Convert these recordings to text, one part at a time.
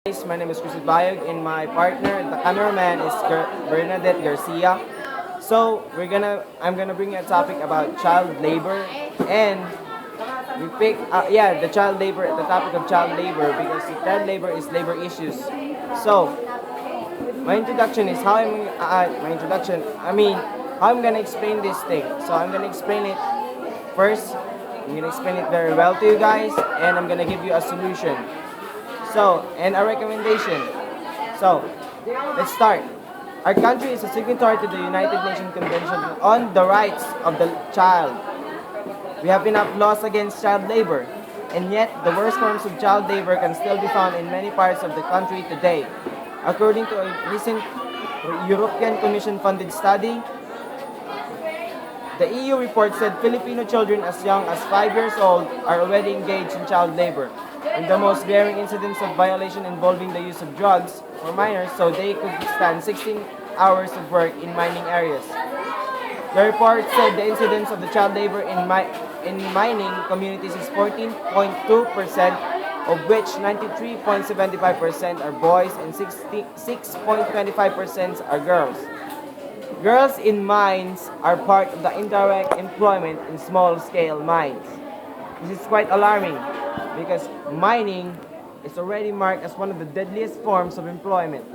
My name is Khryss Bayog, and my partner, the cameraman, is Bernadeth Garcia. So I'm gonna bring you a topic about child labor, and we pick, the child labor, the topic of child labor, because child labor is labor issues. So my introduction is my introduction. How I'm gonna explain this thing. So I'm gonna explain it first. I'm gonna explain it very well to you guys, and I'm gonna give you a solution. And a recommendation. So, let's start. Our country is a signatory to the United Nations Convention on the Rights of the Child. We have enough laws against child labor, and yet the worst forms of child labor can still be found in many parts of the country today. According to a recent European Commission-funded study, the EU report said Filipino children as young as 5 years old are already engaged in child labor, with the most glaring incidents of violation involving the use of drugs for minors so they could stand 16 hours of work in mining areas. The report said the incidence of the child labor in mining communities is 14.2%, of which 93.75% are boys and 66.25% are girls. Girls in mines are part of the indirect employment in small-scale mines. This is quite alarming because mining is already marked as one of the deadliest forms of employment.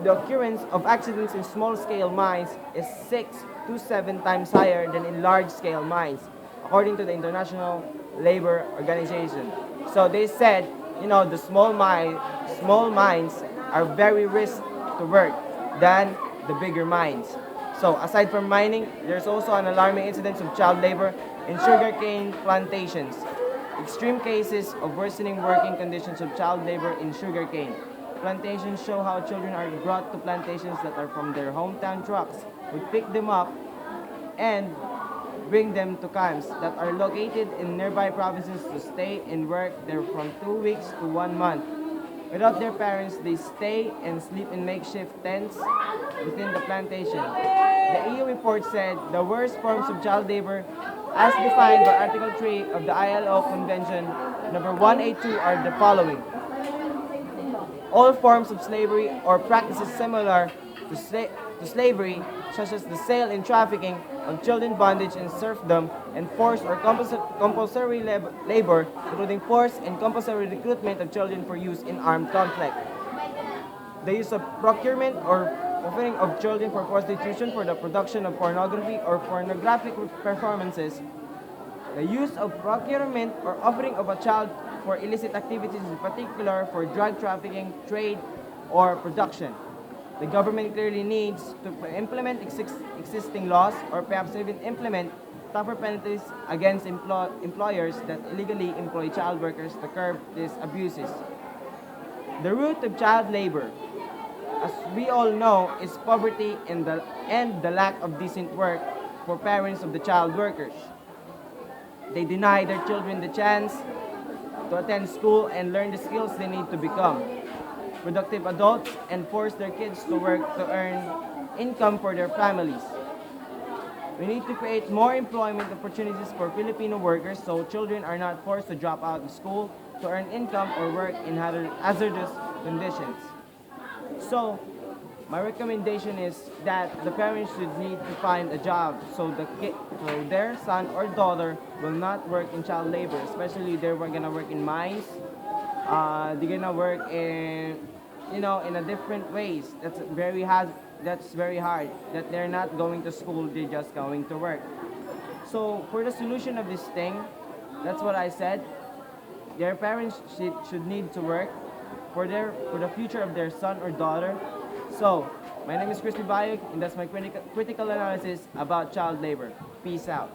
The occurrence of accidents in small-scale mines is 6 to 7 times higher than in large-scale mines, according to the International Labor Organization. So they said, the small mines are very risky to work than the bigger mines. So aside from mining, there's also an alarming incidence of child labor in sugarcane plantations. Extreme cases of worsening working conditions of child labor in sugarcane plantations show how children are brought to plantations that are from their hometown trucks, who pick them up and bring them to camps that are located in nearby provinces to stay and work there from 2 weeks to 1 month. Without their parents, they stay and sleep in makeshift tents within the plantation. The EU report said the worst forms of child labor, as defined by Article 3 of the ILO Convention number 182, are the following: all forms of slavery or practices similar to slavery, such as the sale and trafficking of children, bondage and serfdom, and forced or compulsory labor, including forced and compulsory recruitment of children for use in armed conflict. The use of procurement or offering of children for prostitution for the production of pornography or pornographic performances. The use of procurement or offering of a child for illicit activities, in particular for drug trafficking, trade, or production. The government clearly needs to implement existing laws, or perhaps even implement tougher penalties against employers that illegally employ child workers to curb these abuses. The root of child labor, as we all know, is poverty and the lack of decent work for parents of the child workers. They deny their children the chance to attend school and learn the skills they need to become productive adults, and force their kids to work to earn income for their families. We need to create more employment opportunities for Filipino workers so children are not forced to drop out of school to earn income or work in hazardous conditions. So, my recommendation is that the parents should need to find a job so so their son or daughter will not work in child labor, especially they're gonna work in mines. They're gonna work in a different ways. That's very hard. That they're not going to school, they're just going to work. So for the solution of this thing, that's what I said. Their parents should need to work for the future of their son or daughter. So my name is Khryss Bayog, and that's my critical analysis about child labor. Peace out.